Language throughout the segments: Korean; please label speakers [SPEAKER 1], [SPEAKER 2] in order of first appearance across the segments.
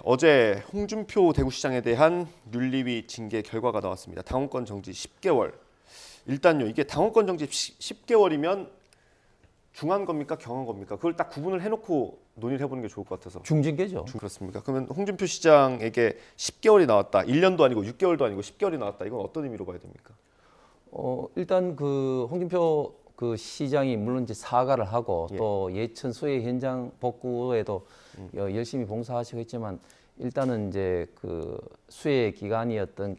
[SPEAKER 1] 어제 홍준표 대구시장에 대한 윤리위 징계 결과가 나왔습니다. 당원권 정지 10개월. 일단요, 이게 당원권 정지 10개월이면 중한 겁니까? 경한 겁니까? 그걸 딱 구분을 해놓고 논의를 해보는 게 좋을 것 같아서.
[SPEAKER 2] 중징계죠.
[SPEAKER 1] 그렇습니까? 그러면 홍준표 시장에게 10개월이 나왔다. 1년도 아니고 6개월도 아니고 10개월이 나왔다. 이건 어떤 의미로 봐야 됩니까?
[SPEAKER 2] 일단 그 홍준표 그 시장이 물론 이제 사과를 하고 또 예천 수해 현장 복구에도 열심히 봉사하시고 있지만 일단은 이제 그 수해 기간이었던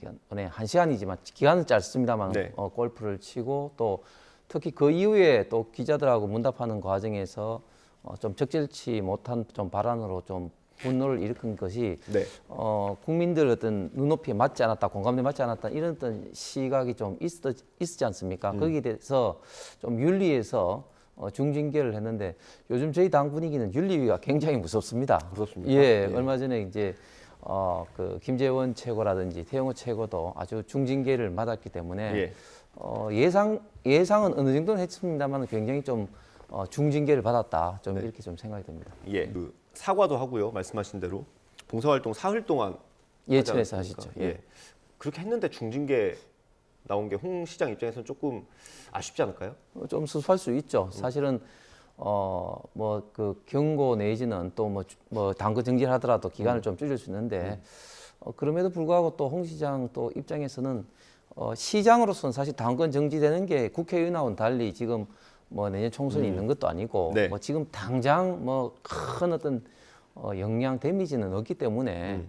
[SPEAKER 2] 한 시간이지만 기간은 짧습니다만 골프를 치고 또 특히 그 이후에 또 기자들하고 문답하는 과정에서 좀 적절치 못한 좀 발언으로 좀 분노를 일으킨 것이 국민들 어떤 눈높이에 맞지 않았다, 공감대에 맞지 않았다 이런 어떤 시각이 좀 있었지 않습니까? 거기에 대해서 좀 윤리에서 중징계를 했는데 요즘 저희 당 분위기는 윤리위가 굉장히 무섭습니다.
[SPEAKER 1] 무섭습니까?
[SPEAKER 2] 예, 얼마 전에 이제 그 김재원 최고라든지 태영호 최고도 아주 중징계를 받았기 때문에 예상은 어느 정도는 했습니다만 굉장히 좀 중징계를 받았다, 좀 이렇게 좀 생각이 듭니다.
[SPEAKER 1] 그 사과도 하고요. 말씀하신 대로 봉사활동 사흘 동안
[SPEAKER 2] 예천에서 하시죠.
[SPEAKER 1] 그렇게 했는데 중징계 나온 게 홍 시장 입장에서는 조금 아쉽지 않을까요?
[SPEAKER 2] 좀 수수할 수 있죠. 사실은 뭐 그 경고 내지는 또 뭐 당근 정지를 하더라도 기간을 좀 줄일 수 있는데 그럼에도 불구하고 또 홍 시장 또 입장에서는 시장으로서는 사실 당근 정지되는 게 국회의원하고는 달리 지금 뭐 내년 총선이 있는 것도 아니고 뭐 지금 당장 뭐 큰 어떤 영향 데미지는 없기 때문에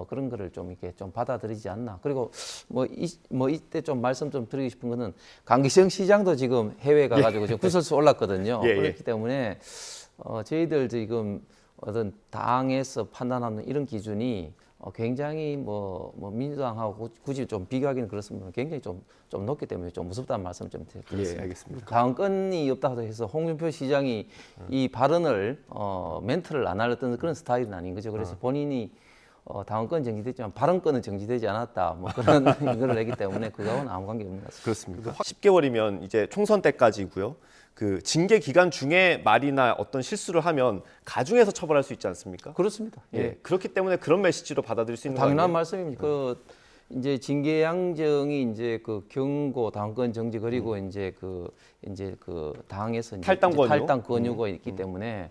[SPEAKER 2] 그런 거를 좀 이렇게 좀 받아들이지 않나. 그리고 뭐 이때 좀 말씀 좀 드리고 싶은 거는 강기정 시장도 지금 해외 가가지고 지금 구설수 올랐거든요. 그렇기 때문에 저희들 지금 어떤 당에서 판단하는 이런 기준이 굉장히 뭐 민주당하고 굳이 좀 비교하기는 그렇습니다. 굉장히 좀 높기 때문에 좀 무섭다는 말씀 좀 드리겠습니다.
[SPEAKER 1] 알겠습니다.
[SPEAKER 2] 당권이 없다고 해서 홍준표 시장이 이 발언을 멘트를 안 하려던 그런 스타일은 아닌 거죠. 그래서 본인이 당원권 정지됐지만 발언권은 정지되지 않았다. 뭐 그런 이거를 내기 때문에 그거하고는 아무 관계 없는 것 같습니다.
[SPEAKER 1] 그렇습니다. 10개월이면 이제 총선 때까지고요. 그 징계 기간 중에 말이나 어떤 실수를 하면 가중해서 처벌할 수 있지 않습니까?
[SPEAKER 2] 그렇습니다.
[SPEAKER 1] 그렇기 때문에 그런 메시지로 받아들일 수 있는 거
[SPEAKER 2] 당연한
[SPEAKER 1] 아니에요?
[SPEAKER 2] 말씀입니다. 그 이제 징계 양정이 이제 그 경고, 당권 정지 그리고 이제 그 당에서
[SPEAKER 1] 탈당 권유?
[SPEAKER 2] 탈당 권유가 있기 때문에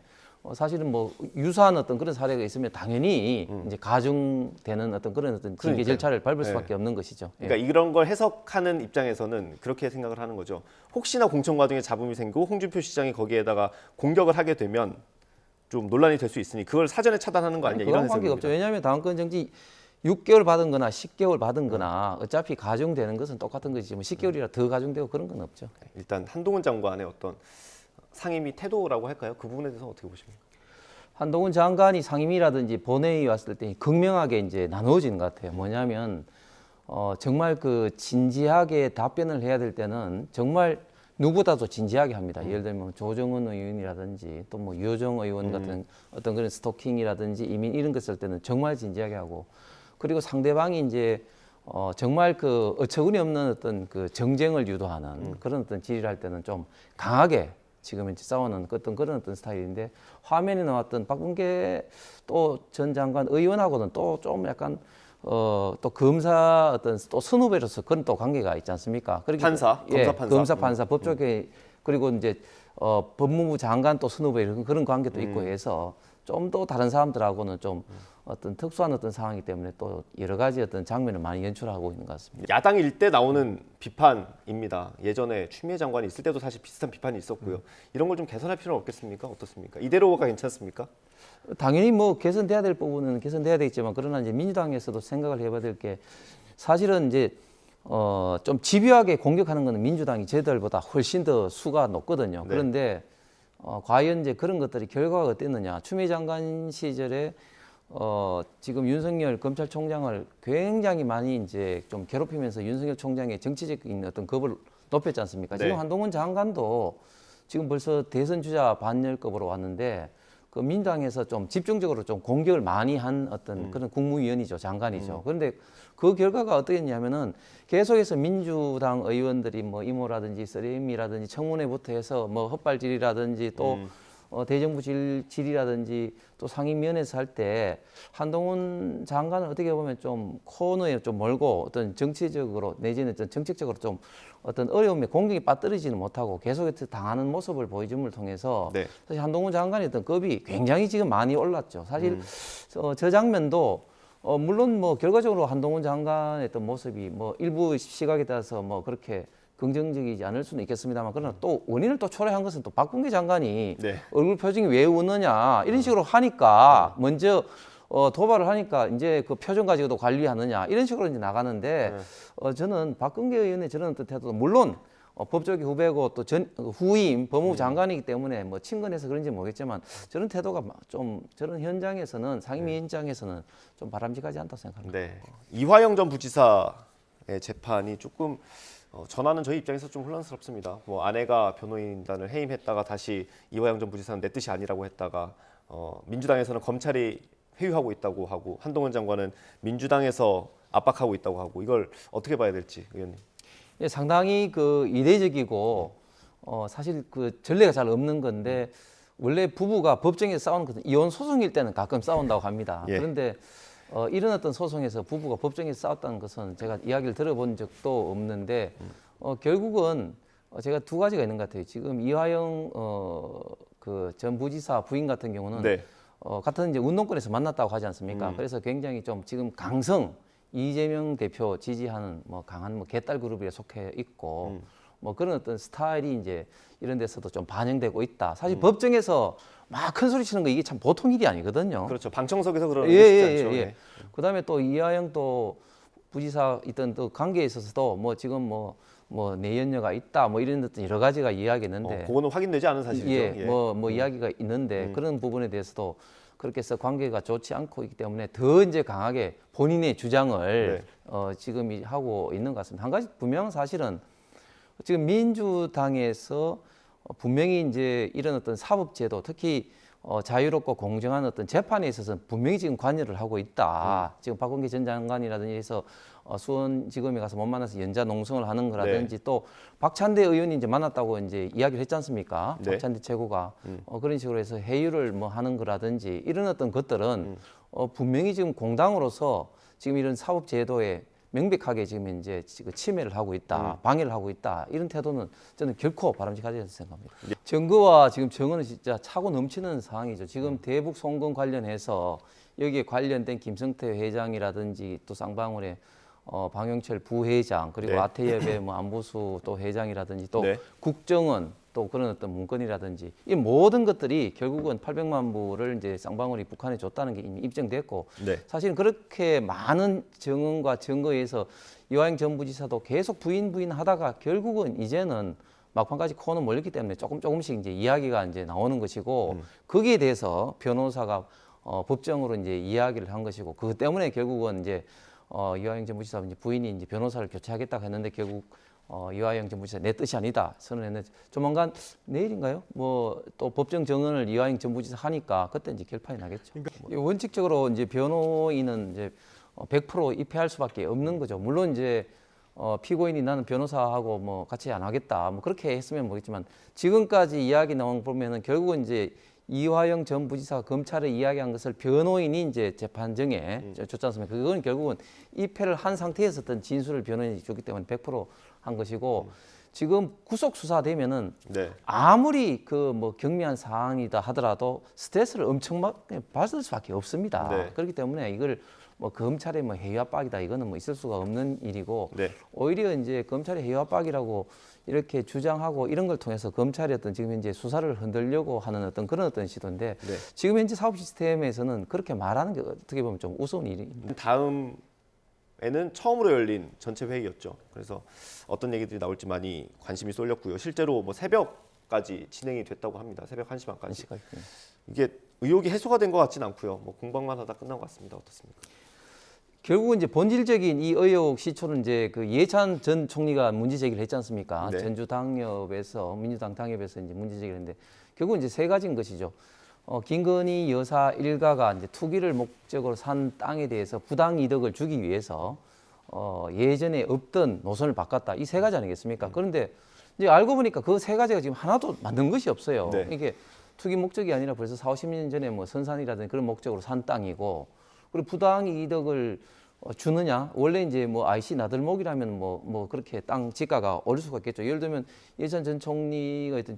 [SPEAKER 2] 사실은 뭐 유사한 어떤 그런 사례가 있으면 당연히 이제 가중되는 어떤 그런 어떤 징계 절차를 밟을 수밖에 없는 것이죠.
[SPEAKER 1] 그러니까 이런 걸 해석하는 입장에서는 그렇게 생각을 하는 거죠. 혹시나 공천 과정에 잡음이 생기고 홍준표 시장이 거기에다가 공격을 하게 되면 좀 논란이 될 수 있으니 그걸 사전에 차단하는 거 아니냐 이런
[SPEAKER 2] 관계가
[SPEAKER 1] 해석입니다.
[SPEAKER 2] 없죠. 왜냐하면 당권 정지 6개월 받은 거나 10개월 받은 거나 어차피 가중되는 것은 똑같은 것이지 뭐 10개월이라 더 가중되고 그런 건 없죠.
[SPEAKER 1] 일단 한동훈 장관의 어떤 상임위 태도라고 할까요? 그 부분에 대해서 어떻게 보십니까?
[SPEAKER 2] 한동훈 장관이 상임위라든지 본회의 왔을 때 극명하게 이제 나누어지는 것 같아요. 뭐냐면 정말 그 진지하게 답변을 해야 될 때는 정말 누구보다도 진지하게 합니다. 예를 들면 조정은 의원이라든지 또 뭐 유호정 의원 같은 어떤 그런 스토킹이라든지 이민 이런 거 쓸 때는 정말 진지하게 하고 그리고 상대방이 이제 정말 그 어처구니 없는 어떤 그 정쟁을 유도하는 그런 어떤 질의를 할 때는 좀 강하게 지금 이제 싸우는 어떤 그런 어떤 스타일인데 화면에 나왔던 박범계 또 전 장관 의원하고는 또 좀 약간 또 검사 어떤 또 선후배로서 그런 또 관계가 있지 않습니까?
[SPEAKER 1] 판사,
[SPEAKER 2] 검사 판사, 법조계 그리고 이제 법무부 장관 또 선후배 이런 그런 관계도 있고 해서 좀 더 다른 사람들하고는 좀 어떤 특수한 어떤 상황이기 때문에 또 여러 가지 어떤 장면을 많이 연출하고 있는 것 같습니다.
[SPEAKER 1] 야당일 때 나오는 비판입니다. 예전에 추미애 장관이 있을 때도 사실 비슷한 비판이 있었고요. 이런 걸 좀 개선할 필요는 없겠습니까? 어떻습니까? 이대로가 괜찮습니까?
[SPEAKER 2] 당연히 뭐 개선돼야 될 부분은 개선돼야 되겠지만 그러나 이제 민주당에서도 생각을 해봐야 될 게 사실은 이제 좀 집요하게 공격하는 것은 민주당이 저희들보다 훨씬 더 수가 높거든요. 그런데 과연 이제 그런 것들이 결과가 어땠느냐? 추미애 장관 시절에 지금 윤석열 검찰총장을 굉장히 많이 이제 좀 괴롭히면서 윤석열 총장의 정치적인 어떤 겁을 높였지 않습니까? 지금 한동훈 장관도 지금 벌써 대선 주자 반열급으로 왔는데 그 민주당에서 좀 집중적으로 좀 공격을 많이 한 어떤 그런 국무위원이죠, 장관이죠. 그런데 그 결과가 어떻겠냐면은 계속해서 민주당 의원들이 뭐 이모라든지 쓰레미라든지 청문회부터 해서 뭐 헛발질이라든지 또 대정부 질이라든지 또 상임위원회에서 할 때 한동훈 장관은 어떻게 보면 좀 코너에 좀 멀고 어떤 정치적으로 내지는 어떤 정책적으로 좀 어떤 어려움에 공격이 빠뜨리지는 못하고 계속해서 당하는 모습을 보여줌을 통해서
[SPEAKER 1] 네.
[SPEAKER 2] 사실 한동훈 장관의 어떤 급이 굉장히 지금 많이 올랐죠. 사실 저 장면도 물론 뭐 결과적으로 한동훈 장관의 어떤 모습이 뭐 일부 시각에 따라서 뭐 그렇게 긍정적이지 않을 수는 있겠습니다만 그러나 또 원인을 또 초래한 것은 또 박범계 장관이
[SPEAKER 1] 네.
[SPEAKER 2] 얼굴 표정이 왜 웃느냐 이런 식으로 하니까 먼저 도발을 하니까 이제 그 표정 가지고도 관리하느냐 이런 식으로 이제 나가는데 저는 박범계 의원의 저런 어떤 태도도 물론 법조계 후배고 또 후임 법무부 장관이기 때문에 뭐 친근해서 그런지 모르겠지만 저런 태도가 좀 저런 현장에서는 상임위 현장에서는 좀 바람직하지 않다고 생각합니다.
[SPEAKER 1] 네. 이화영 전 부지사의 재판이 조금 전화는 저희 입장에서 좀 혼란스럽습니다. 뭐 아내가 변호인단을 해임했다가 다시 이화영 전 부지사는 내 뜻이 아니라고 했다가 민주당에서는 검찰이 회유하고 있다고 하고 한동훈 장관은 민주당에서 압박하고 있다고 하고 이걸 어떻게 봐야 될지 의원님.
[SPEAKER 2] 예, 상당히 그 이례적이고 사실 그 전례가 잘 없는 건데 원래 부부가 법정에서 싸우는 것은 이혼 소송일 때는 가끔 싸운다고 합니다.
[SPEAKER 1] 예.
[SPEAKER 2] 그런데 이런 어떤 소송에서 부부가 법정에서 싸웠다는 것은 제가 이야기를 들어본 적도 없는데 결국은 제가 두 가지가 있는 것 같아요. 지금 이화영 그 전 부지사 부인 같은 경우는
[SPEAKER 1] 네.
[SPEAKER 2] 같은 이제 운동권에서 만났다고 하지 않습니까? 그래서 굉장히 좀 지금 강성 이재명 대표 지지하는 뭐 강한 뭐 개딸 그룹에 속해 있고 뭐 그런 어떤 스타일이 이제 이런 데서도 좀 반영되고 있다. 사실 법정에서 막 큰 소리 치는 거 이게 참 보통 일이 아니거든요.
[SPEAKER 1] 그렇죠. 방청석에서 그러는 게 쉽지 않죠. 네.
[SPEAKER 2] 그다음에 또 이하영 또 부지사 있던 또 관계에 있어서도 뭐 지금 뭐 내연녀가 있다 뭐 이런 어떤 여러 가지가 이야기했는데
[SPEAKER 1] 그거는 확인되지 않은 사실이죠.
[SPEAKER 2] 뭐 이야기가 있는데 그런 부분에 대해서도 그렇게 해서 관계가 좋지 않고 있기 때문에 더 이제 강하게 본인의 주장을 지금 하고 있는 것 같습니다. 한 가지 분명한 사실은 지금 민주당에서 분명히 이제 이런 어떤 사법제도 특히 자유롭고 공정한 어떤 재판에 있어서 분명히 지금 관여를 하고 있다. 지금 박범계 전 장관이라든지 해서 수원지검에 가서 못 만나서 연좌 농성을 하는 거라든지 또 박찬대 의원이 이제 만났다고 이제 이야기를 했지 않습니까?
[SPEAKER 1] 네.
[SPEAKER 2] 박찬대 최고가 그런 식으로 해서 회유를 뭐 하는 거라든지 이런 어떤 것들은 분명히 지금 공당으로서 지금 이런 사법제도에 명백하게 지금 이제 침해를 하고 있다, 방해를 하고 있다 이런 태도는 저는 결코 바람직하지 않다고 생각합니다. 증거와 지금 정언은 진짜 차고 넘치는 상황이죠. 지금 대북 송금 관련해서 여기에 관련된 김성태 회장이라든지 또 쌍방울의 방영철 부회장 그리고 아태협의 뭐 안보수 또 회장이라든지 또 국정원 또 그런 어떤 문건이라든지 이 모든 것들이 결국은 800만 불을 이제 쌍방울이 북한에 줬다는 게 이미 입증됐고 사실은 그렇게 많은 증언과 증거에 의해서 이화영 전 부지사도 계속 부인하다가 결국은 이제는 막판까지 코너 몰렸기 때문에 조금씩 이제 이야기가 이제 나오는 것이고 거기에 대해서 변호사가 법정으로 이제 이야기를 한 것이고 그것 때문에 결국은 이제 이화영 전 부지사 이제 부인이 이제 변호사를 교체하겠다고 했는데 결국 이화영 전 부지사 내 뜻이 아니다 선언했는데 조만간 내일인가요? 뭐 또 법정 정언을 이화영 전 부지사 하니까 그때 이제 결판이 나겠죠. 원칙적으로 이제 변호인은 이제 100% 입회할 수밖에 없는 거죠. 물론 이제 피고인이 나는 변호사하고 뭐 같이 안 하겠다 뭐 그렇게 했으면 모르겠지만 지금까지 이야기 나온 거 보면은 결국은 이제 이화영 전 부지사가 검찰에 이야기한 것을 변호인이 이제 재판정에 줬지 않습니까? 그건 결국은 입회를 한 상태에서 어떤 진술을 변호인이 줬기 때문에 100%한 것이고 지금 구속 수사되면은 아무리 그 뭐 경미한 사항이다 하더라도 스트레스를 엄청 받을 수밖에 없습니다. 그렇기 때문에 이걸 뭐 검찰의 뭐 해유 압박이다 이거는 뭐 있을 수가 없는 일이고 오히려 이제 검찰의 해유 압박이라고 이렇게 주장하고 이런 걸 통해서 검찰이 어떤 지금 현재 수사를 흔들려고 하는 어떤 그런 어떤 시도인데 지금 현재 사법 시스템에서는 그렇게 말하는 게 어떻게 보면 좀 우스운 일입니다.
[SPEAKER 1] 다음에는 처음으로 열린 전체 회의였죠. 그래서 어떤 얘기들이 나올지 많이 관심이 쏠렸고요. 실제로 뭐 새벽까지 진행이 됐다고 합니다. 새벽 1시 반까지. 이게 의혹이 해소가 된 것 같지는 않고요. 뭐 공방만 하다 끝난 것 같습니다. 어떻습니까?
[SPEAKER 2] 결국은 이제 본질적인 이 의혹 시초는 이제 그 이해찬 전 총리가 문제 제기를 했지 않습니까? 전주 당협에서 민주당 당협에서 이제 문제 제기를 했는데 결국은 이제 세 가지인 것이죠. 김건희 여사 일가가 이제 투기를 목적으로 산 땅에 대해서 부당 이득을 주기 위해서 예전에 없던 노선을 바꿨다. 이 세 가지 아니겠습니까? 그런데 이제 알고 보니까 그 세 가지가 지금 하나도 만든 것이 없어요. 이게 투기 목적이 아니라 벌써 4, 50년 전에 뭐 선산이라든지 그런 목적으로 산 땅이고 그리고 부당 이득을 주느냐? 원래 이제 뭐 IC 나들목이라면 뭐 그렇게 땅 지가가 오를 수가 있겠죠. 예를 들면 예전 전 총리가 있던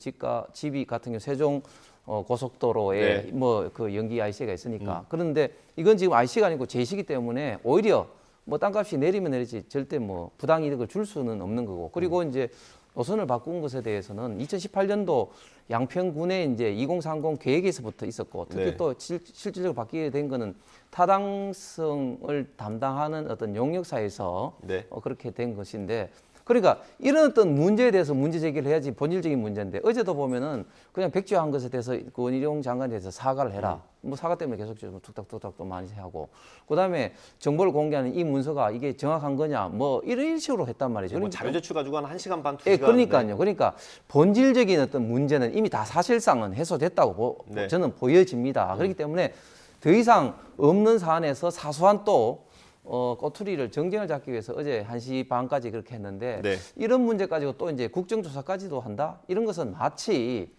[SPEAKER 2] 집이 같은 경우 세종 고속도로에
[SPEAKER 1] 네.
[SPEAKER 2] 뭐 그 연기 IC가 있으니까. 그런데 이건 지금 IC가 아니고 제시기 때문에 오히려 뭐 땅값이 내리면 내리지 절대 뭐 부당 이득을 줄 수는 없는 거고. 그리고 이제 노선을 바꾼 것에 대해서는 2018년도 양평군의 이제 2030 계획에서부터 있었고 특히
[SPEAKER 1] 네.
[SPEAKER 2] 또 실질적으로 바뀌게 된 거는 타당성을 담당하는 어떤 용역사에서
[SPEAKER 1] 네.
[SPEAKER 2] 그렇게 된 것인데 그러니까 이런 어떤 문제에 대해서 문제 제기를 해야지 본질적인 문제인데 어제도 보면은 그냥 백지화한 것에 대해서 그 원희룡 장관에 대해서 사과를 해라. 뭐 사과 때문에 계속 좀 툭탁툭탁 또 많이 하고 그다음에 정보를 공개하는 이 문서가 이게 정확한 거냐 뭐 이런 식으로 했단 말이죠.
[SPEAKER 1] 뭐 자료 제출 가지고 한 1시간 반, 2시간.
[SPEAKER 2] 예, 그러니까요. 그러니까 본질적인 어떤 문제는 이미 다 사실상은 해소됐다고
[SPEAKER 1] 네.
[SPEAKER 2] 저는 보여집니다. 그렇기 때문에 더 이상 없는 사안에서 사소한 또 꼬투리를 정쟁을 잡기 위해서 어제 1시 반까지 그렇게 했는데
[SPEAKER 1] 네.
[SPEAKER 2] 이런 문제 가지고 또 이제 국정조사까지도 한다? 이런 것은 마치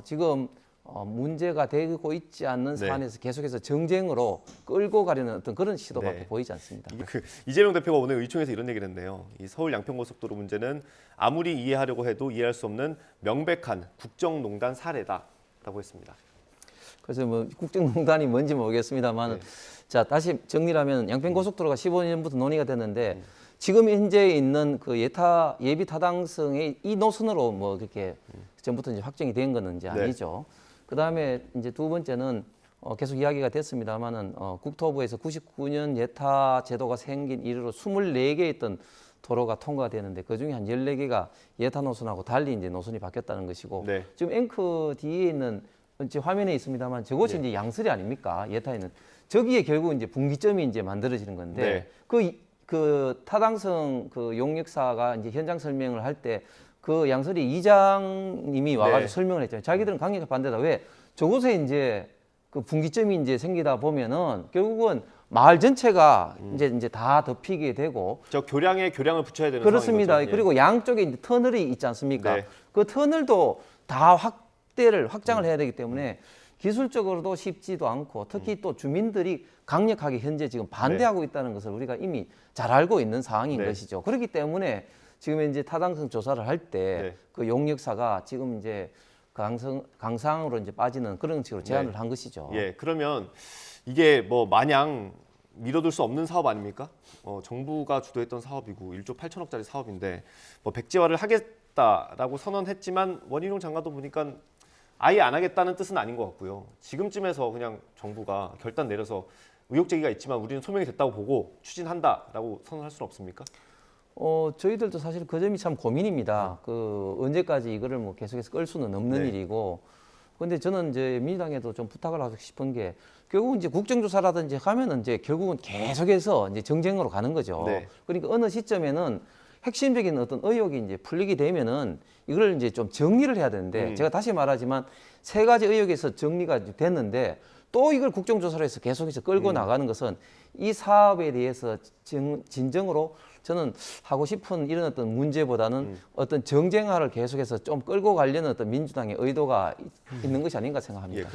[SPEAKER 2] 지금 문제가 되고 있지 않는
[SPEAKER 1] 네.
[SPEAKER 2] 사안에서 계속해서 정쟁으로 끌고 가려는 어떤 그런 시도밖에
[SPEAKER 1] 네.
[SPEAKER 2] 보이지 않습니다.
[SPEAKER 1] 이재명 대표가 오늘 의총에서 이런 얘기를 했네요. 이 서울 양평고속도로 문제는 아무리 이해하려고 해도 이해할 수 없는 명백한 국정농단 사례다라고 했습니다.
[SPEAKER 2] 그래서 뭐 국정농단이 뭔지 모르겠습니다만
[SPEAKER 1] 네.
[SPEAKER 2] 자 다시 정리를 하면 양평고속도로가 15년부터 논의가 됐는데 지금 현재 있는 그 예비 타당성의 이 노선으로 뭐 그렇게 전부터 이제 확정이 된 거는 이제
[SPEAKER 1] 네.
[SPEAKER 2] 아니죠. 그다음에 이제 두 번째는 계속 이야기가 됐습니다만은 국토부에서 99년 예타 제도가 생긴 이후로 24개 있던 도로가 통과되는데 그 중에 한 14개가 예타 노선하고 달리 이제 노선이 바뀌었다는 것이고
[SPEAKER 1] 네.
[SPEAKER 2] 지금 앵커 뒤에 있는 지금 화면에 있습니다만 저것이
[SPEAKER 1] 네.
[SPEAKER 2] 이제 양설이 아닙니까? 예타에는 저기에 결국 이제 분기점이 이제 만들어지는 건데
[SPEAKER 1] 네.
[SPEAKER 2] 그 타당성 그 용역사가 이제 현장 설명을 할 때 그 양설이 이장님이 와가지고
[SPEAKER 1] 네.
[SPEAKER 2] 설명을 했잖아요. 자기들은 강력하게 반대다. 왜? 저곳에 이제 그 분기점이 이제 생기다 보면은 결국은 마을 전체가 이제 다 덮이게 되고
[SPEAKER 1] 저 교량에 교량을 붙여야 되는
[SPEAKER 2] 그렇습니다.
[SPEAKER 1] 상황인 거죠.
[SPEAKER 2] 그리고 양쪽에 이제 터널이 있지 않습니까?
[SPEAKER 1] 네.
[SPEAKER 2] 그 터널도 다 확장을 해야 되기 때문에 기술적으로도 쉽지도 않고 특히 또 주민들이 강력하게 현재 지금 반대하고 있다는 것을 우리가 이미 잘 알고 있는 상황인
[SPEAKER 1] 네.
[SPEAKER 2] 것이죠. 그렇기 때문에 지금 이제 타당성 조사를 할 때 그 용역사가 지금 이제 강상으로 이제 빠지는 그런 식으로 제안을 한 것이죠.
[SPEAKER 1] 예, 그러면 이게 뭐 마냥 미뤄둘 수 없는 사업 아닙니까? 정부가 주도했던 사업이고 1조 8천억짜리 사업인데 뭐 백지화를 하겠다라고 선언했지만 원희룡 장관도 보니까 아예 안 하겠다는 뜻은 아닌 것 같고요. 지금쯤에서 그냥 정부가 결단 내려서 의혹 제기가 있지만 우리는 소명이 됐다고 보고 추진한다라고 선언할 수는 없습니까?
[SPEAKER 2] 저희들도 사실 그 점이 참 고민입니다. 그 언제까지 이거를 뭐 계속해서 끌 수는 없는
[SPEAKER 1] 네.
[SPEAKER 2] 일이고. 근데 저는 이제 민주당에도 좀 부탁을 하고 싶은 게 결국 이제 국정조사라든지 하면은 이제 결국은 계속해서 이제 정쟁으로 가는 거죠.
[SPEAKER 1] 네.
[SPEAKER 2] 그러니까 어느 시점에는 핵심적인 어떤 의혹이 이제 풀리게 되면은 이걸 이제 좀 정리를 해야 되는데 제가 다시 말하지만 세 가지 의혹에서 정리가 됐는데 또 이걸 국정조사로 해서 계속해서 끌고 나가는 것은 이 사업에 대해서 진정으로 저는 하고 싶은 이런 어떤 문제보다는 어떤 정쟁화를 계속해서 좀 끌고 가려는 어떤 민주당의 의도가 있는 것이 아닌가 생각합니다.
[SPEAKER 1] 예,